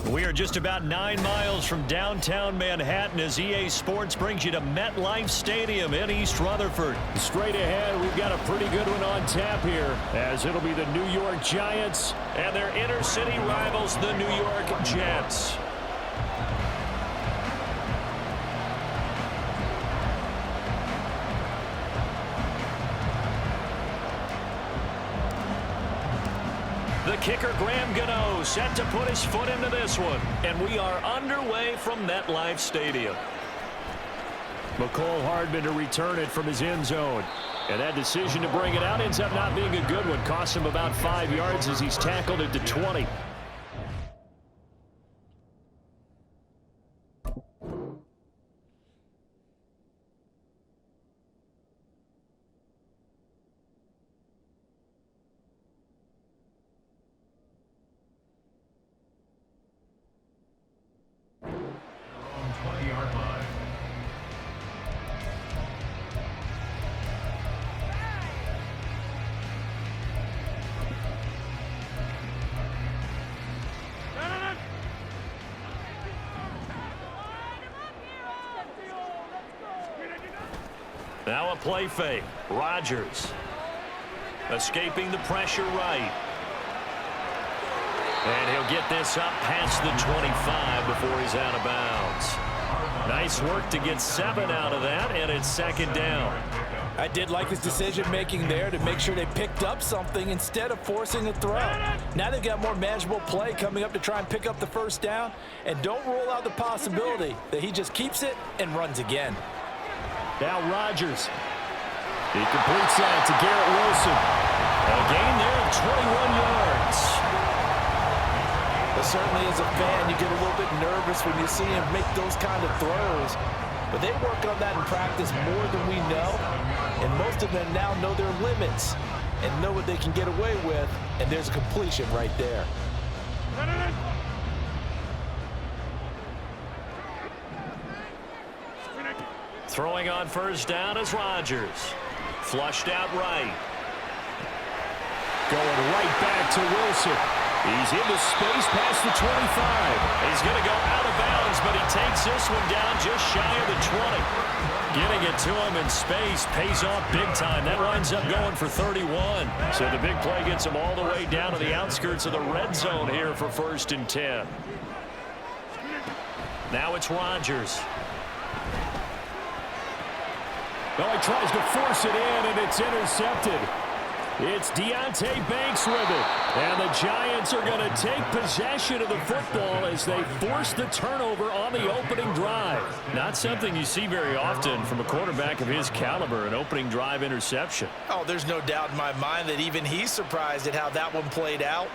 We are just about 9 miles from downtown Manhattan as EA Sports brings you to MetLife Stadium in East Rutherford. Straight ahead, we've got a pretty good one on tap here, as it'll be the New York Giants and their inner-city rivals, the New York Jets. The kicker, Graham Gano, set to put his foot into this one. And we are underway from MetLife Stadium. McCole Hardman to return it from his end zone. And that decision to bring it out ends up not being a good one. Cost him about 5 yards as he's tackled it to 20. Now a play fake. Rodgers escaping the pressure right. And he'll get this up past the 25 before he's out of bounds. Nice work to get 7 out of that, and it's second down. I did like his decision-making there to make sure they picked up something instead of forcing a throw. Now they've got more manageable play coming up to try and pick up the first down, and don't rule out the possibility that he just keeps it and runs again. Now Rodgers. He completes that to Garrett Wilson. A gain there of 21 yards. But certainly as a fan, you get a little bit nervous when you see him make those kind of throws. But they work on that in practice more than we know. And most of them now know their limits and know what they can get away with. And there's a completion right there. Throwing on first down is Rodgers. Flushed out right. Going right back to Wilson. He's into space past the 25. He's going to go out of bounds, but he takes this one down just shy of the 20. Getting it to him in space pays off big time. That winds up going for 31. So the big play gets him all the way down to the outskirts of the red zone here for 1st and 10. Now it's Rodgers. No, he tries to force it in, and it's intercepted. It's Deonte Banks with it. And the Giants are going to take possession of the football as they force the turnover on the opening drive. Not something you see very often from a quarterback of his caliber, an opening drive interception. Oh, there's no doubt in my mind that even he's surprised at how that one played out.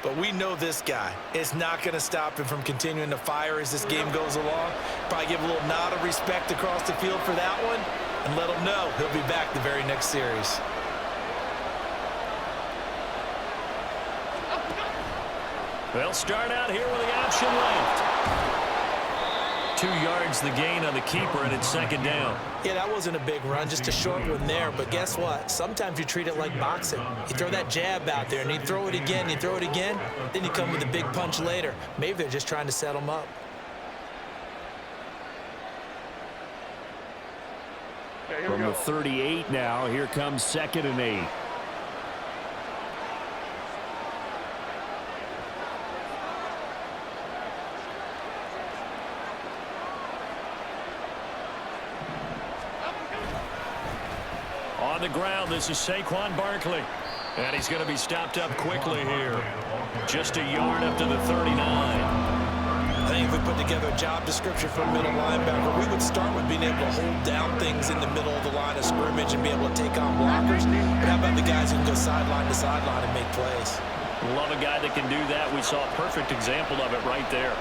But we know this guy. It's not going to stop him from continuing to fire as this game goes along. Probably give a little nod of respect across the field for that one and let him know he'll be back the very next series. They'll start out here with the option left. 2 yards the gain on the keeper, and it's second down. Yeah, that wasn't a big run, just a short one there. But guess what? Sometimes you treat it like boxing. You throw that jab out there, and you throw it again, you throw it again, then you come with a big punch later. Maybe they're just trying to set him up. From the 38 now, here comes 2nd and 8. On the ground, this is Saquon Barkley. And he's going to be stopped up quickly here. Just a yard up to the 39. I think if we put together a job description for a middle linebacker, we would start with being able to hold down things in the middle of the line of scrimmage and be able to take on blockers. But how about the guys who can go sideline to sideline and make plays? Love a guy that can do that. We saw a perfect example of it right there.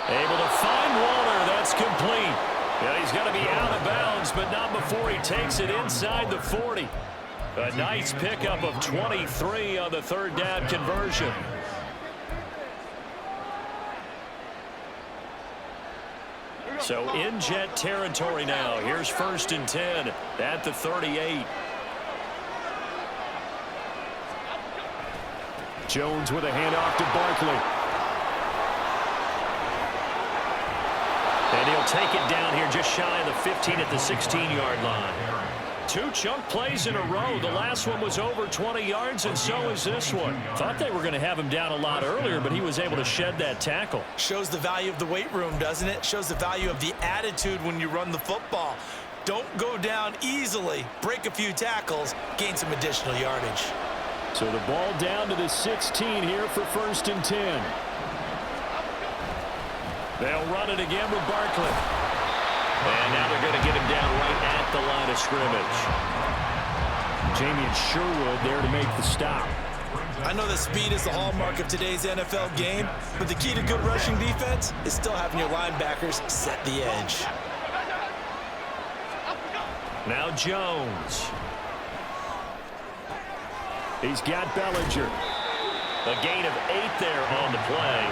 Able to find Waller. That's complete. Yeah, he's going to be out of bounds, but not before he takes it inside the 40. A nice pickup of 23 on the 3rd down conversion. So in Jet territory now. Here's 1st and 10 at the 38. Jones with a handoff to Barkley. And he'll take it down here just shy of the 15 at the 16-yard line. 2 chunk plays in a row. The last one was over 20 yards, and so is this one. Thought they were going to have him down a lot earlier, but he was able to shed that tackle. Shows the value of the weight room, doesn't it? Shows the value of the attitude when you run the football. Don't go down easily. Break a few tackles. Gain some additional yardage. So the ball down to the 16 here for 1st and 10. They'll run it again with Barkley. And now they're going to get him down right at the line of scrimmage. Jamie and Sherwood there to make the stop. I know that speed is the hallmark of today's NFL game, but the key to good rushing defense is still having your linebackers set the edge. Now Jones. He's got Bellinger. A gain of 8 there on the play.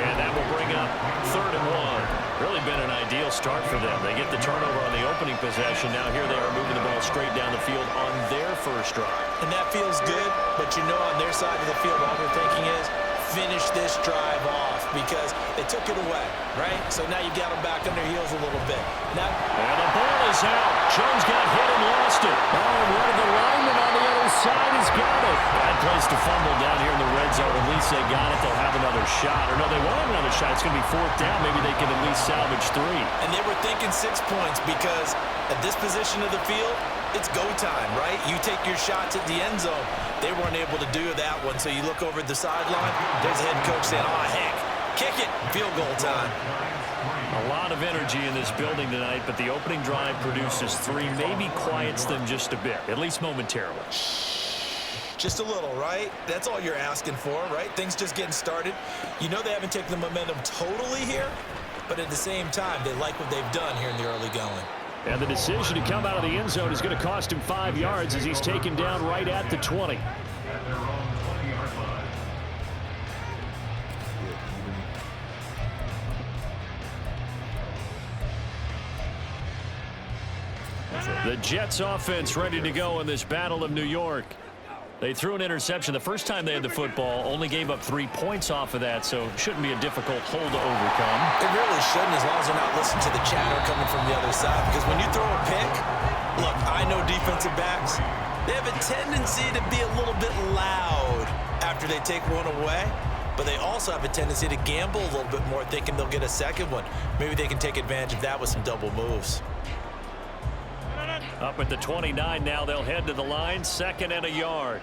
And that will bring up 3rd and 1. Really been an ideal start for them. They get the turnover on the opening possession. Now here they are moving the ball straight down the field on their first drive. And that feels good, but you know on their side of the field all they're thinking is finish this drive off because they took it away, right? So now you got them back on their heels a little bit. Now, and the ball is out. Jones got hit and lost it. Oh, and one of the linemen on the other side has got it. Bad place to fumble down here in the red zone. At least they got it. They'll have another shot. Or no, they won't have another shot. It's going to be 4th down. Maybe they can at least salvage 3. And they were thinking 6 points because at this position of the field, it's go time, right? You take your shots at the end zone. They weren't able to do that one, so you look over at the sideline. There's the head coach saying, oh, heck, kick it, field goal time. A lot of energy in this building tonight, but the opening drive produces 3, maybe quiets them just a bit, at least momentarily. Just a little, right? That's all you're asking for, right? Things just getting started. You know they haven't taken the momentum totally here, but at the same time, they like what they've done here in the early going. And the decision to come out of the end zone is going to cost him 5 yards as he's taken down right at the 20. The Jets offense ready to go in this Battle of New York. They threw an interception the first time they had the football, only gave up 3 points off of that, so shouldn't be a difficult hole to overcome. It really shouldn't, as long as they're not listening to the chatter coming from the other side, because when you throw a pick, look, I know defensive backs, they have a tendency to be a little bit loud after they take one away, but they also have a tendency to gamble a little bit more, thinking they'll get a second one. Maybe they can take advantage of that with some double moves. Up at the 29 now, they'll head to the line, 2nd and a yard.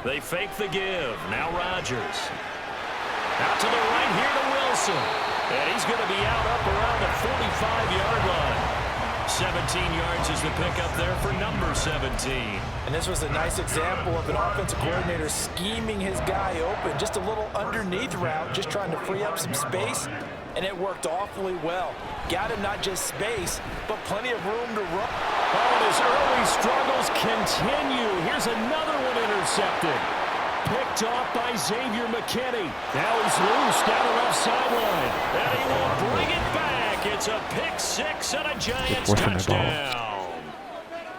They fake the give. Now Rodgers. Out to the right here to Wilson. And he's going to be out up around the 45-yard line. 17 yards is the pickup there for number 17. And this was a nice example of an offensive coordinator scheming his guy open. Just a little underneath route, just trying to free up some space. And it worked awfully well. Got him not just space, but plenty of room to run. Oh, and his early struggles continue. Here's another one intercepted. Picked off by Xavier McKinney. Now he's loose down the left sideline. And he will bring it back. It's a pick 6 and a Giants touchdown.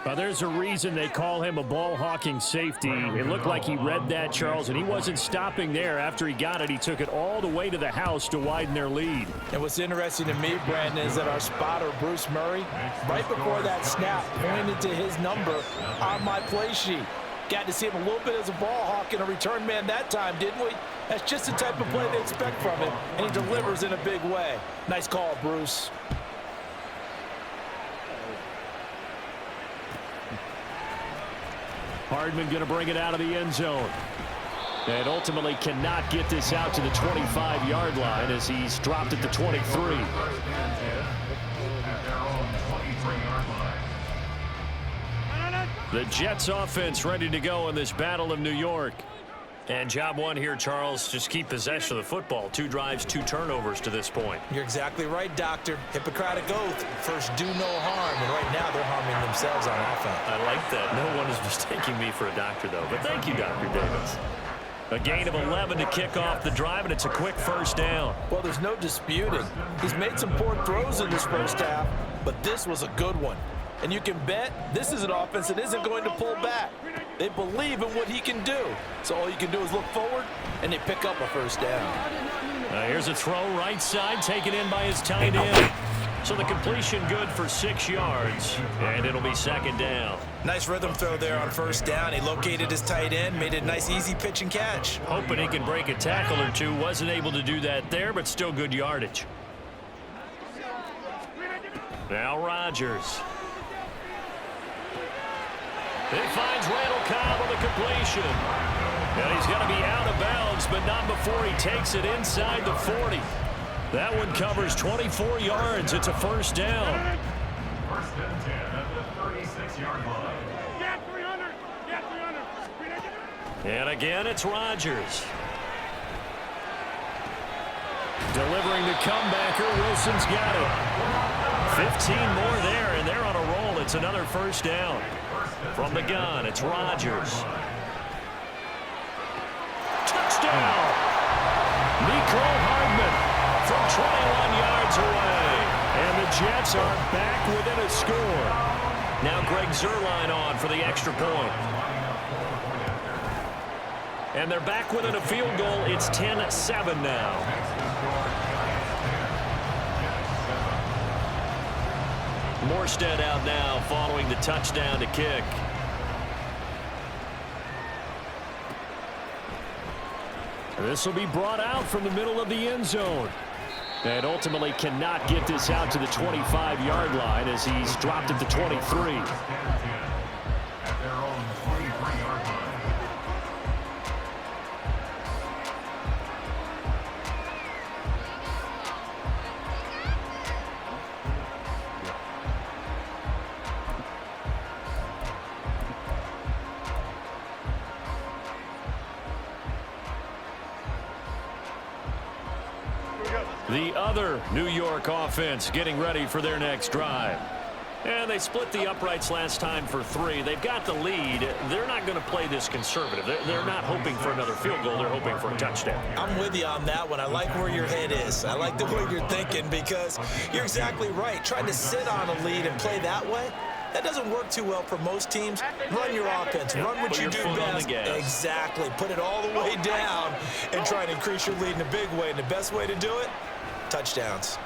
Well, there's a reason they call him a ball-hawking safety. It looked like he read that, Charles, and he wasn't stopping there. After he got it, he took it all the way to the house to widen their lead. And what's interesting to me, Brandon, is that our spotter, Bruce Murray, right before that snap, pointed to his number on my play sheet. Got to see him a little bit as a ball hawk and a return man that time, didn't we? That's just the type of play they expect from him, and he delivers in a big way. Nice call, Bruce. Hardman going to bring it out of the end zone. And ultimately cannot get this out to the 25-yard line as he's dropped at the 23. The Jets offense ready to go in this Battle of New York. And job one here, Charles, just keep possession of the football. 2 drives, 2 turnovers to this point. You're exactly right, Doctor. Hippocratic oath. First, do no harm. And right now, they're harming themselves on offense. I like that. No one is mistaking me for a doctor, though. But thank you, Dr. Davis. A gain of 11 to kick off the drive, and it's a quick first down. Well, there's no disputing. He's made some poor throws in this first half, but this was a good one. And you can bet this is an offense that isn't going to pull back. They believe in what he can do. So all you can do is look forward, and they pick up a first down. Here's a throw right side, taken in by his tight end. So the completion good for 6 yards, and it'll be second down. Nice rhythm throw there on first down. He located his tight end, made it a nice easy pitch and catch. Hoping he can break a tackle or two. Wasn't able to do that there, but still good yardage. Now Rodgers. It finds Randall Cobb on the completion. And he's going to be out of bounds, but not before he takes it inside the 40. That one covers 24 yards. It's a first down. First and 10 at the 36-yard line. Get 300. Get 300. And again, it's Rodgers. Delivering the comebacker. Wilson's got it. 15 more there, and they're on a roll. It's another first down. From the gun, it's Rodgers. Touchdown! Nico Hardman from 21 yards away. And the Jets are back within a score. Now Greg Zuerlein on for the extra point. And they're back within a field goal. It's 10-7 now. Morstead out now following the touchdown to kick. This will be brought out from the middle of the end zone. And ultimately cannot get this out to the 25-yard line as he's dropped at the 23. At their own 23-yard line. The other New York offense getting ready for their next drive. And they split the uprights last time for 3. They've got the lead. They're not going to play this conservative. They're not hoping for another field goal. They're hoping for a touchdown. I'm with you on that one. I like where your head is. I like the way you're thinking because you're exactly right. Trying to sit on a lead and play that way, that doesn't work too well for most teams. Run your offense. Run what you do best. Exactly. Put it all the way down and try and increase your lead in a big way. And the best way to do it, touchdowns.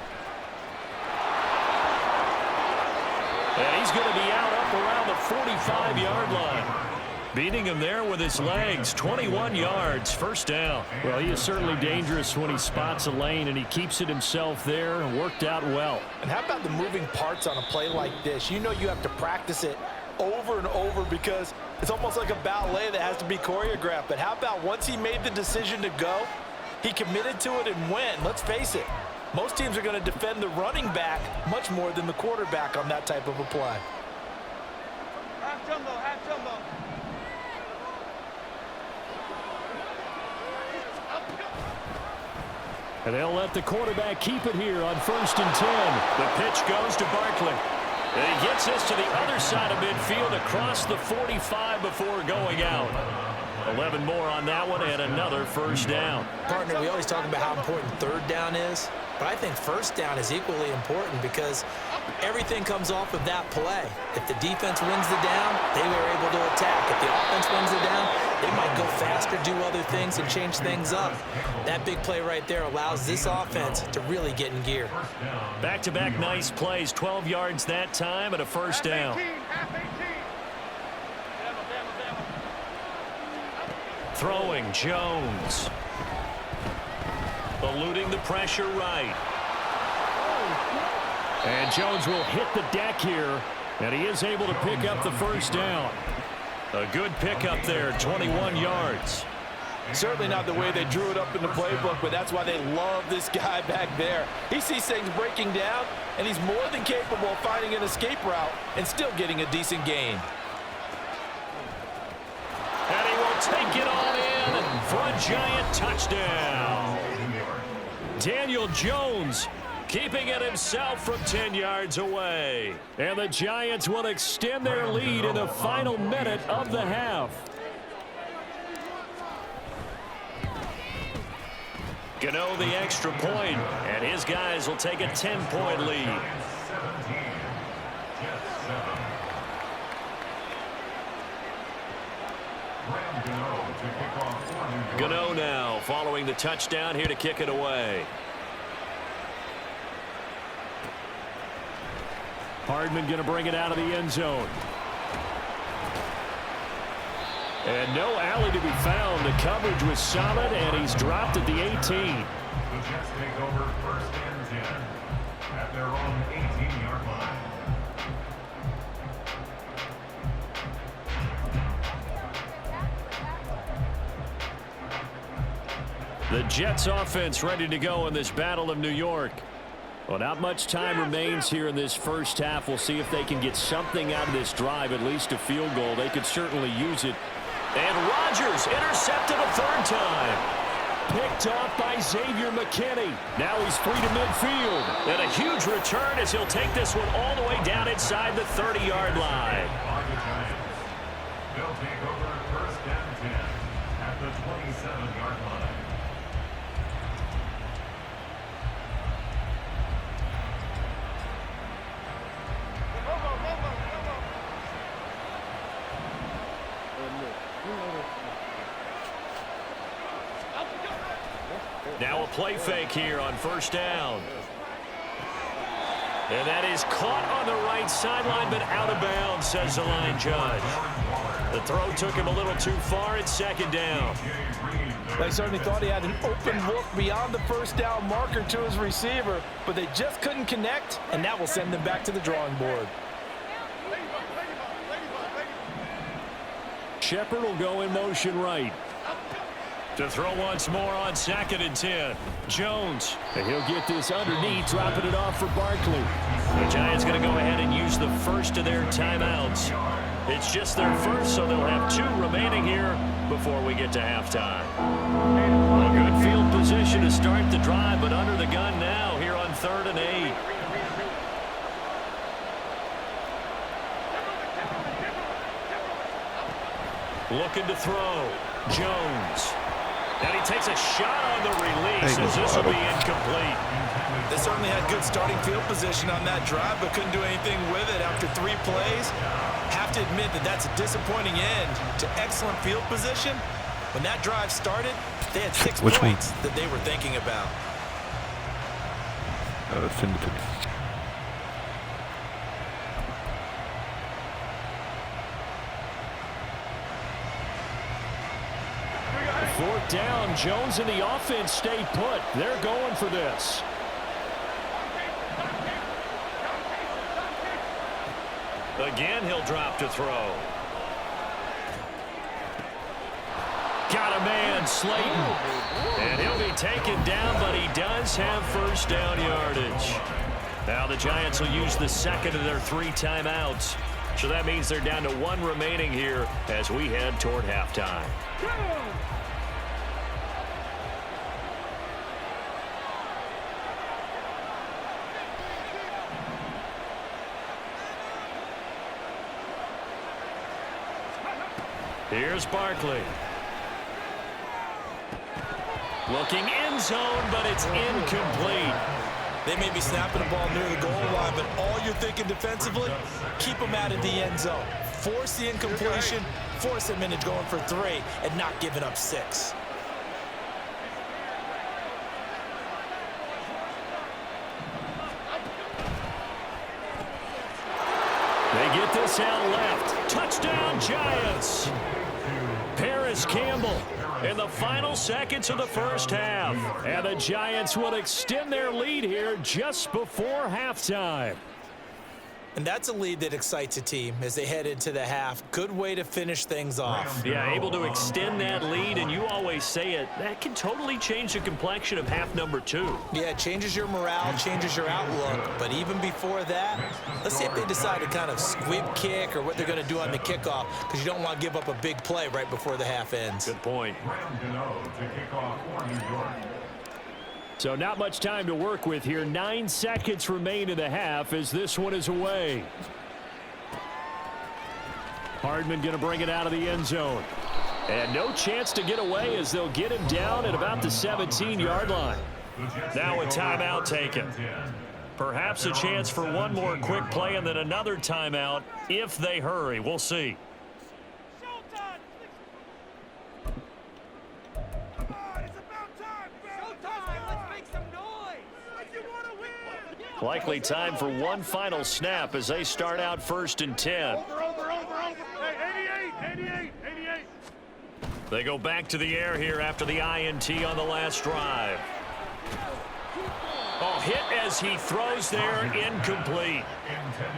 And he's going to be out up around the 45-yard line. Beating him there with his legs. 21 yards, first down. Well, he is certainly dangerous when he spots a lane, and he keeps it himself there and worked out well. And how about the moving parts on a play like this? You know you have to practice it over and over because it's almost like a ballet that has to be choreographed. But how about once he made the decision to go, he committed to it and went. Let's face it, most teams are going to defend the running back much more than the quarterback on that type of a play. Half jumbo, half jumbo. And they'll let the quarterback keep it here on 1st and 10. The pitch goes to Barkley. And he gets this to the other side of midfield across the 45 before going out. 11 more on that one and another first down. Partner, we always talk about how important third down is, but I think first down is equally important because everything comes off of that play. If the defense wins the down, they are able to attack. If the offense wins the down, they might go faster, do other things, and change things up. That big play right there allows this offense to really get in gear. Back-to-back nice plays, 12 yards that time and a first down. Half 18. Throwing Jones. Eluding the pressure right. And Jones will hit the deck here, and he is able to pick up the first down. A good pickup there, 21 yards. Certainly not the way they drew it up in the playbook, but that's why they love this guy back there. He sees things breaking down, and he's more than capable of finding an escape route and still getting a decent gain. And he will take it on in for a giant touchdown. Daniel Jones keeping it himself from 10 yards away. And the Giants will extend their lead in the final minute of the half. Gano the extra point, and his guys will take a 10-point lead. Gano now following the touchdown here to kick it away. Hardman going to bring it out of the end zone. And no alley to be found. The coverage was solid, and he's dropped at the 18. The Jets take over 1st and 10 at their own 18-yard line. The Jets offense ready to go in this Battle of New York. Well, not much time remains here in this first half. We'll see if they can get something out of this drive, at least a field goal. They could certainly use it. And Rodgers intercepted a third time. Picked off by Xavier McKinney. Now he's free to midfield. And a huge return as he'll take this one all the way down inside the 30-yard line. They'll take over 1st and 10 at the 27-yard line. Now a play fake here on 1st down. And that is caught on the right sideline, but out of bounds, says the line judge. The throw took him a little too far. It's 2nd down. They certainly thought he had an open look beyond the 1st down marker to his receiver, but they just couldn't connect, and that will send them back to the drawing board. Shepard will go in motion right. To throw once more on 2nd and 10. Jones. And he'll get this underneath, dropping it off for Barkley. The Giants going to go ahead and use the first of their timeouts. It's just their first, so they'll have 2 remaining here before we get to halftime. A good field position to start the drive, but under the gun now here on 3rd and 8. Looking to throw. Jones. And he takes a shot on the release as this will be incomplete. They certainly had good starting field position on that drive, but couldn't do anything with it after 3 plays. Have to admit that that's a disappointing end to excellent field position. When that drive started, they had 6 points that they were thinking about. Findet. 4th down. Jones and the offense stay put. They're going for this. Again, he'll drop to throw. Got a man, Slayton. And he'll be taken down, but he does have 1st down yardage. Now the Giants will use the 2nd of their 3 timeouts. So that means they're down to 1 remaining here as we head toward halftime. Here's Barkley. Looking end zone, but it's incomplete. They may be snapping the ball near the goal line, but all you're thinking defensively, keep them out of the end zone. Force the incompletion, force them into going for 3, and not giving up 6. They get this out left. Touchdown, Giants. Paris Campbell in the final seconds of the first half. And the Giants will extend their lead here just before halftime. And that's a lead that excites a team as they head into the half. Good way to finish things off. Yeah, able to extend that lead, and you always say it, that can totally change the complexion of half number 2. Yeah, it changes your morale, changes your outlook. But even before that, let's see if they decide to kind of squib kick or what they're going to do on the kickoff, because you don't want to give up a big play right before the half ends. Good point. To kick off for New York. So not much time to work with here. 9 seconds remain in the half as this one is away. Hardman going to bring it out of the end zone. And no chance to get away as they'll get him down at about the 17-yard line. Now a timeout taken. Perhaps a chance for one more quick play and then another timeout if they hurry. We'll see. Likely time for one final snap as they start out 1st and 10. Over. Hey, 88. They go back to the air here after the INT on the last drive. Oh, hit as he throws there, incomplete.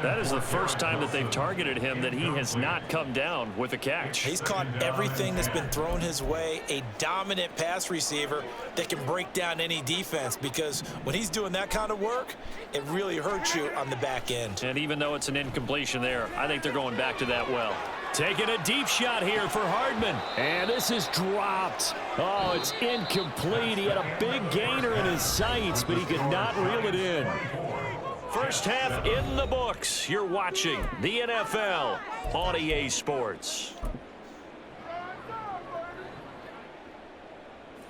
That is the first time that they've targeted him that he has not come down with a catch. He's caught everything that's been thrown his way, a dominant pass receiver that can break down any defense, because when he's doing that kind of work, it really hurts you on the back end. And even though it's an incompletion there, I think they're going back to that well. Taking a deep shot here for Hardman. And this is dropped. Oh, it's incomplete. He had a big gainer in his sights, but he could not reel it in. First half in the books. You're watching the NFL on EA Sports.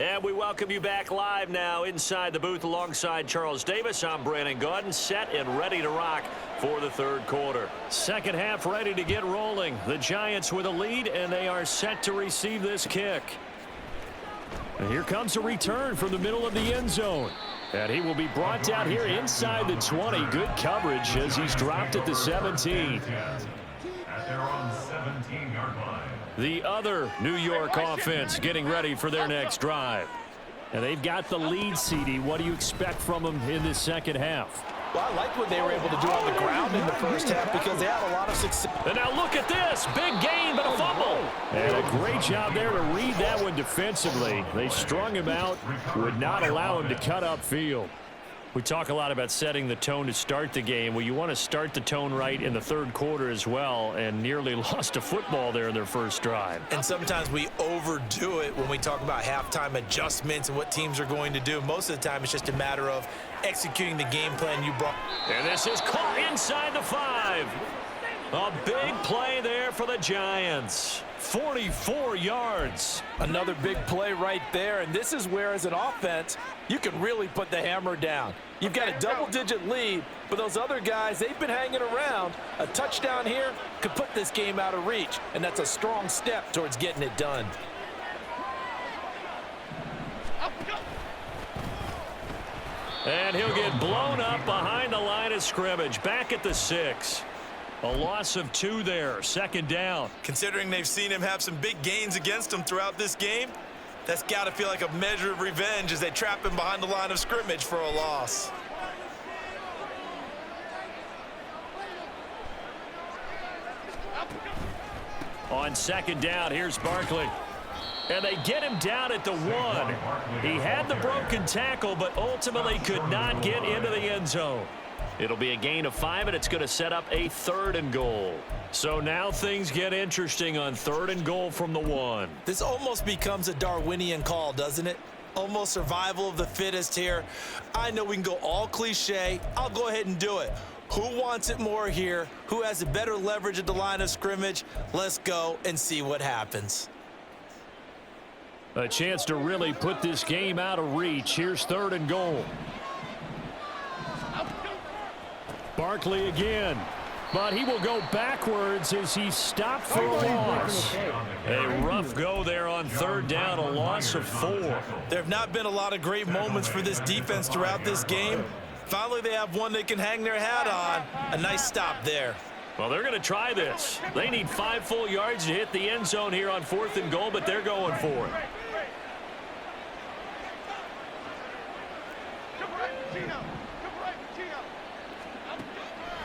And we welcome you back live now inside the booth alongside Charles Davis. I'm Brandon Gaudin, set and ready to rock for the third quarter. Second half ready to get rolling. The Giants with a lead, and they are set to receive this kick. And here comes a return from the middle of the end zone. And he will be brought down here inside the 20. Good coverage as he's dropped at the 17. At their own 17-yard line. The other New York offense getting ready for their next drive. And they've got the lead, CD. What do you expect from them in this second half? Well, I like what they were able to do on the ground in the first half because they had a lot of success. And now look at this. Big gain, but a fumble. And a great job there to read that one defensively. They strung him out, would not allow him to cut upfield. We talk a lot about setting the tone to start the game. Well, you want to start the tone right in the third quarter as well, and nearly lost a football there in their first drive. And sometimes we overdo it when we talk about halftime adjustments and what teams are going to do. Most of the time, it's just a matter of executing the game plan you brought. And this is caught inside the 5. A big play there for the Giants. 44 yards. Another big play right there, and this is where, as an offense, you can really put the hammer down. You've got a double-digit lead, but those other guys, they've been hanging around. A touchdown here could put this game out of reach, and that's a strong step towards getting it done. And he'll get blown up behind the line of scrimmage. Back at the 6. A loss of 2 there. Second down. Considering they've seen him have some big gains against him throughout this game, that's got to feel like a measure of revenge as they trap him behind the line of scrimmage for a loss. On second down, here's Barkley. And they get him down at the 1. He had the broken tackle, but ultimately could not get into the end zone. It'll be a gain of 5, and it's going to set up a 3rd and goal. So now things get interesting on 3rd and goal from the 1. This almost becomes a Darwinian call, doesn't it? Almost survival of the fittest here. I know we can go all cliche. I'll go ahead and do it. Who wants it more here? Who has a better leverage at the line of scrimmage? Let's go and see what happens. A chance to really put this game out of reach. Here's 3rd and goal. Barkley again, but he will go backwards as he stopped for a loss. A rough go there on 3rd down, a loss of 4. There have not been a lot of great moments for this defense throughout this game. Finally, they have one they can hang their hat on. A nice stop there. Well, they're going to try this. They need 5 full yards to hit the end zone here on 4th and goal, but they're going for it.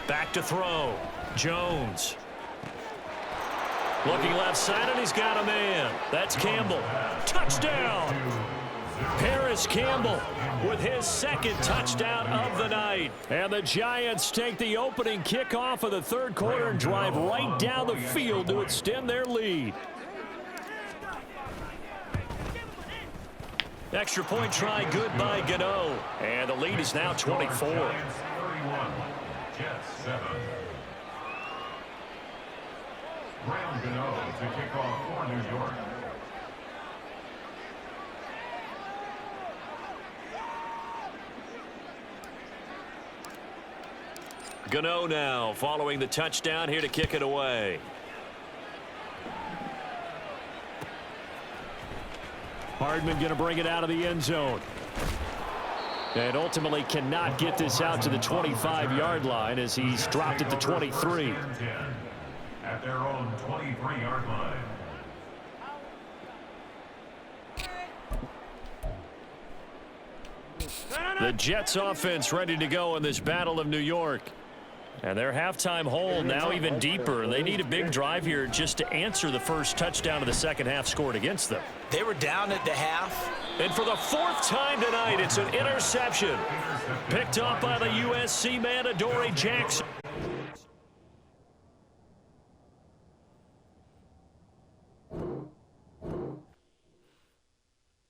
Back to throw. Jones. Looking left side, and he's got a man. That's Campbell. Touchdown! Paris Campbell with his 2nd touchdown of the night. And the Giants take the opening kickoff of the 3rd quarter and drive right down the field to extend their lead. Extra point try good by Gano. And the lead is now 24. Giants 31, Jets 7. Graham Gano to kick off for New York. Gano now following the touchdown here to kick it away. Hardman going to bring it out of the end zone. And ultimately cannot get this out to the 25-yard line as he's dropped at the 23. At their own 23-yard line. The Jets offense ready to go in this Battle of New York. And their halftime hole now even deeper. They need a big drive here just to answer the first touchdown of the second half scored against them. They were down at the half. And for the fourth time tonight, it's an interception. Picked off by the USC man, Adoree Jackson.